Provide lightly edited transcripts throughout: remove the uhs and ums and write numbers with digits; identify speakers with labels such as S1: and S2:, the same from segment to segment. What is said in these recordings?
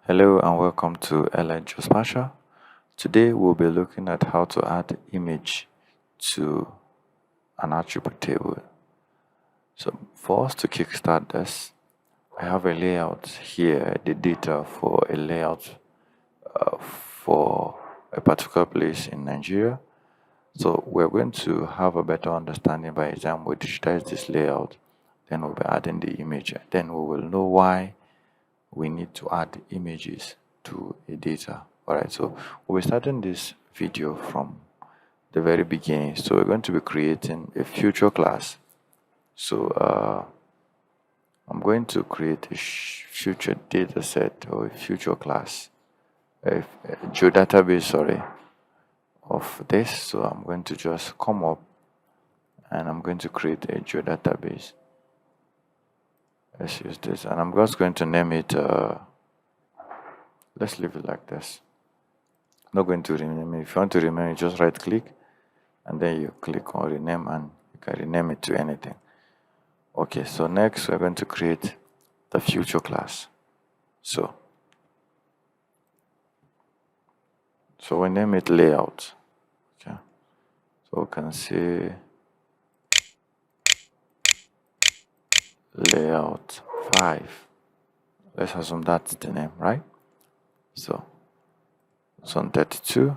S1: Hello and welcome to Geospatial. Today we'll be looking at how to add image to an attribute table. So for us to kickstart this, I have a layout here, the data for a layout for a particular place in Nigeria. So we're going to have a better understanding by the time we digitize this layout. Then we'll be adding the image. Then we will know why we need to add images to a data. Alright, so we'll be starting this video from the very beginning. So we're going to be creating a future class. So I'm going to create a future data set or a future class, a geodatabase, of this. So I'm going to just come up and I'm going to create a geodatabase. Let's use this, and I'm just going to name it, let's leave it like this. I'm not going to rename it. If you want to rename it, just right click and then you click on rename and you can rename it to anything. Okay, so next we're going to create the future class. So we name it layout. Okay, so we can say layout 5. Let's assume that's the name, right? So it's on 32,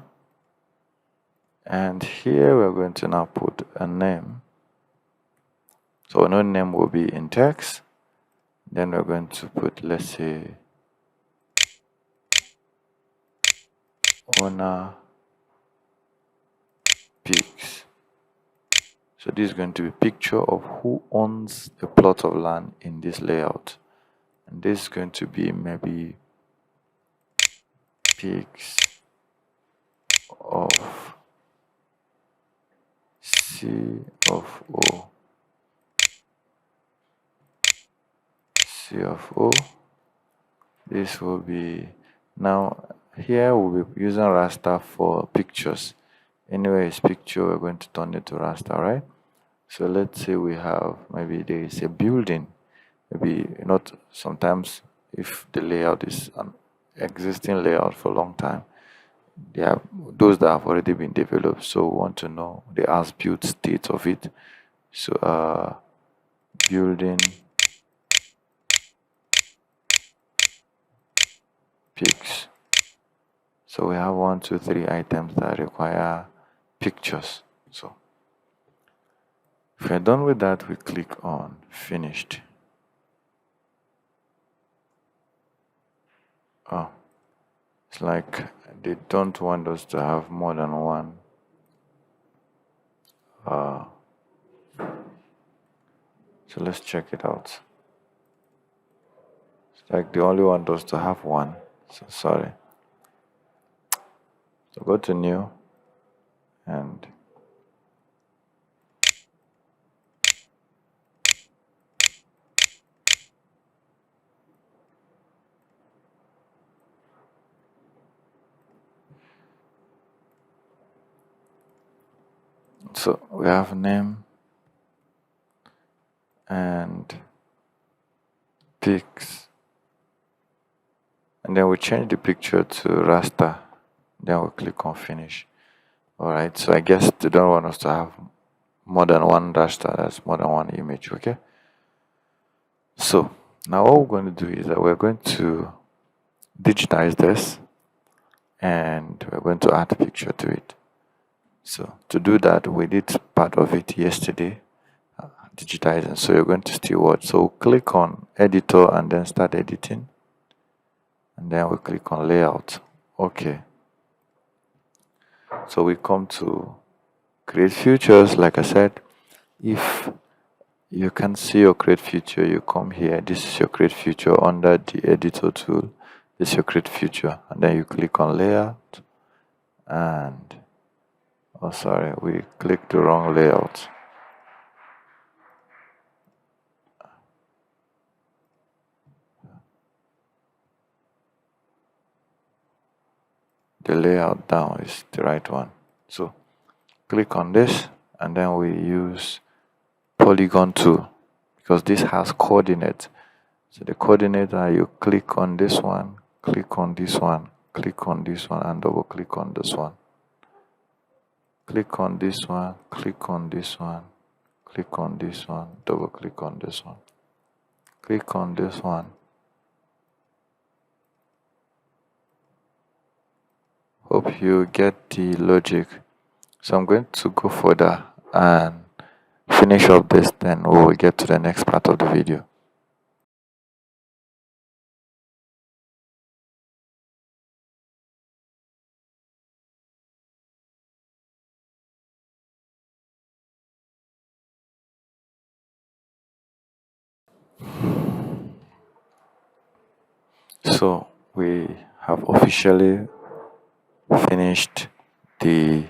S1: and here we're going to now put a name. So no name will be in text. Then we're going to put, let's say, owner pics. So this is going to be a picture of who owns a plot of land in this layout, and this is going to be maybe pics of C of O. C of O. This will be, now here we'll be using raster for pictures. Anyway, it's picture, we're going to turn it to raster, right? So let's say we have, maybe there is a building, maybe not, sometimes if the layout is an existing layout for a long time, they have those that have already been developed, so we want to know the as-built state of it. So building pics. So we have 1, 2, 3 items that require pictures. So if we're done with that, we click on finished. Oh, it's like they don't want us to have more than one. So let's check it out. It's like they only want us to have one. So sorry. So go to new and so we have name and pics, and then we change the picture to raster. Then we click on finish. Alright, so I guess they don't want us to have more than one raster, that's more than one image. Okay, so now what we're going to do is that we're going to digitize this and we're going to add a picture to it. So to do that, we did part of it yesterday, digitizing. So you're going to still watch. So click on editor and then start editing, and then we click on layout. Okay, so we come to create features. Like I said, if you can see your create feature, you come here. This is your create feature under the editor tool. This is your create feature, and then you click on layout, and oh sorry, we clicked the wrong layout. The layout down is the right one. So click on this, and then we use polygon tool because this has coordinates. So the coordinate, you click on this one, click on this one, click on this one, and double click on this one. Click on this one, click on this one, click on this one, double click on this one, click on this one. Hope you get the logic. So I'm going to go further and finish up this, then we will get to the next part of the video. So we have officially finished the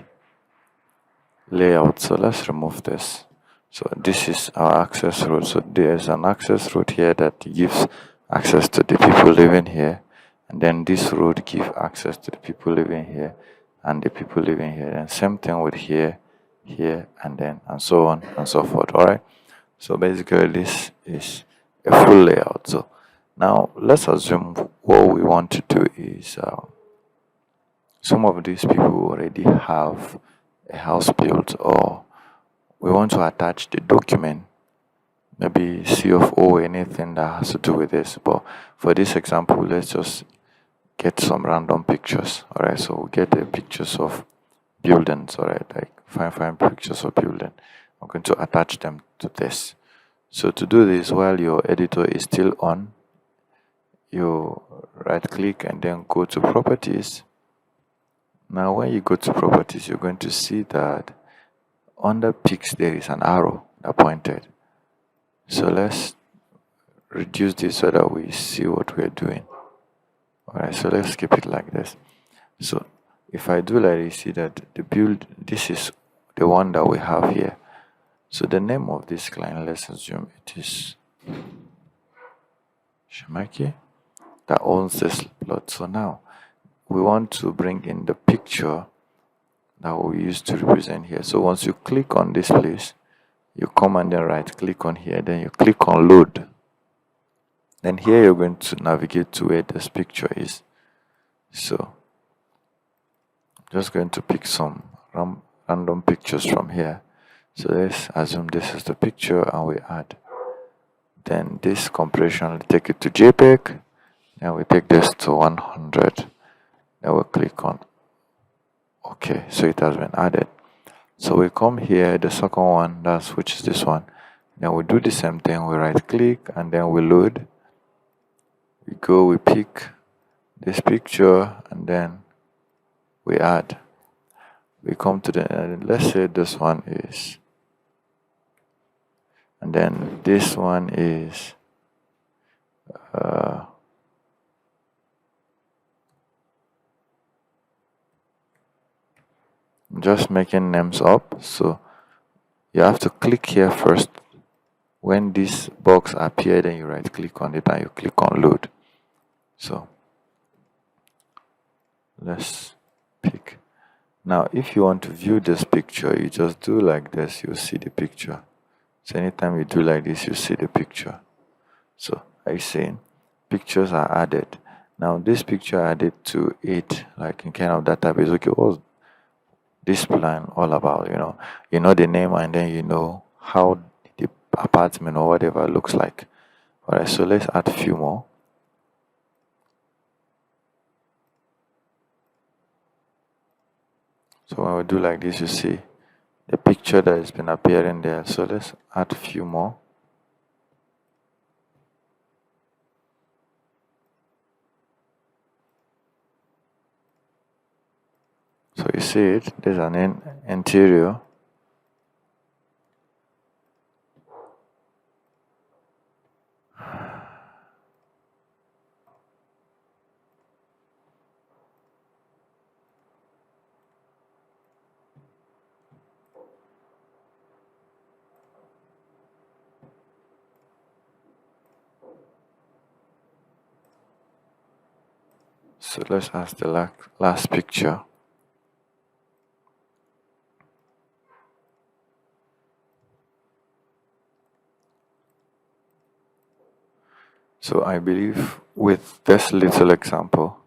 S1: layout. So let's remove this. So this is our access road. So there's an access road here that gives access to the people living here, and then this road gives access to the people living here and the people living here, and same thing with here, here, and then and so on and so forth. All right, so basically this is a full layout. So now let's assume what we want to do is some of these people already have a house built, or we want to attach the document, maybe CFO or anything that has to do with this. But for this example, let's just get some random pictures. All right, so we'll get the pictures of buildings. All right, like find pictures of building. I'm going to attach them to this. So to do this, while your editor is still on, you right click and then go to properties. Now when you go to properties, you're going to see that under pics there is an arrow that pointed. So let's reduce this so that we see what we're doing. Alright, so let's keep it like this. So if I do like this, see that the build, this is the one that we have here. So the name of this client, let's assume it is Shamaki, that owns this plot. So now we want to bring in the picture that we use to represent here. So once you click on this place, you come and then right click on here, then you click on load. Then here you're going to navigate to where this picture is. So I'm just going to pick some random pictures from here. So let's assume this is the picture and we add. Then this compression will take it to JPEG. Then we take this to 100. Then we click on OK. So it has been added. So we come here, the second one, which is this one. Then we do the same thing. We right click and then we load. We go, we pick this picture and then we add. We come to the, let's say this one is, and then this one is, I'm just making names up. So you have to click here first. When this box appears, then you right click on it and you click on load. So let's pick. Now if you want to view this picture, you just do like this, you see the picture. So anytime you do like this, you see the picture. So I saying pictures are added. Now this picture added to it, like in kind of database. Okay, what's this plan all about? You know the name, and then you know how the apartment or whatever looks like. Alright, so let's add a few more. So when we do like this, you see the picture that has been appearing there. So let's add a few more. So you see it, there's an interior. So let's ask the last picture. So I believe with this little example,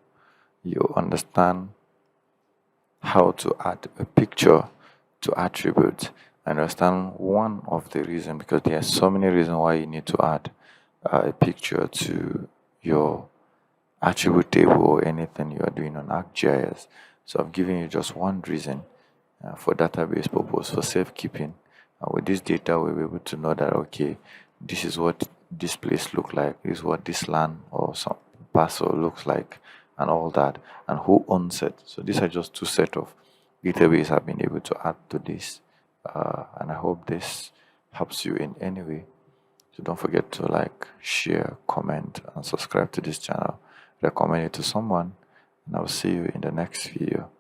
S1: you understand how to add a picture to attributes. I understand one of the reasons, because there are so many reasons why you need to add a picture to your attribute table or anything you are doing on ArcGIS. So I've given you just one reason for database purpose, for safekeeping. With this data, we'll be able to know that, okay, this is what this place look like, this is what this land or some parcel looks like, and all that, and who owns it. So these are just two set of database I've been able to add to this, and I hope this helps you in any way. So don't forget to like, share, comment, and subscribe to this channel. Recommend it to someone, and I'll see you in the next video.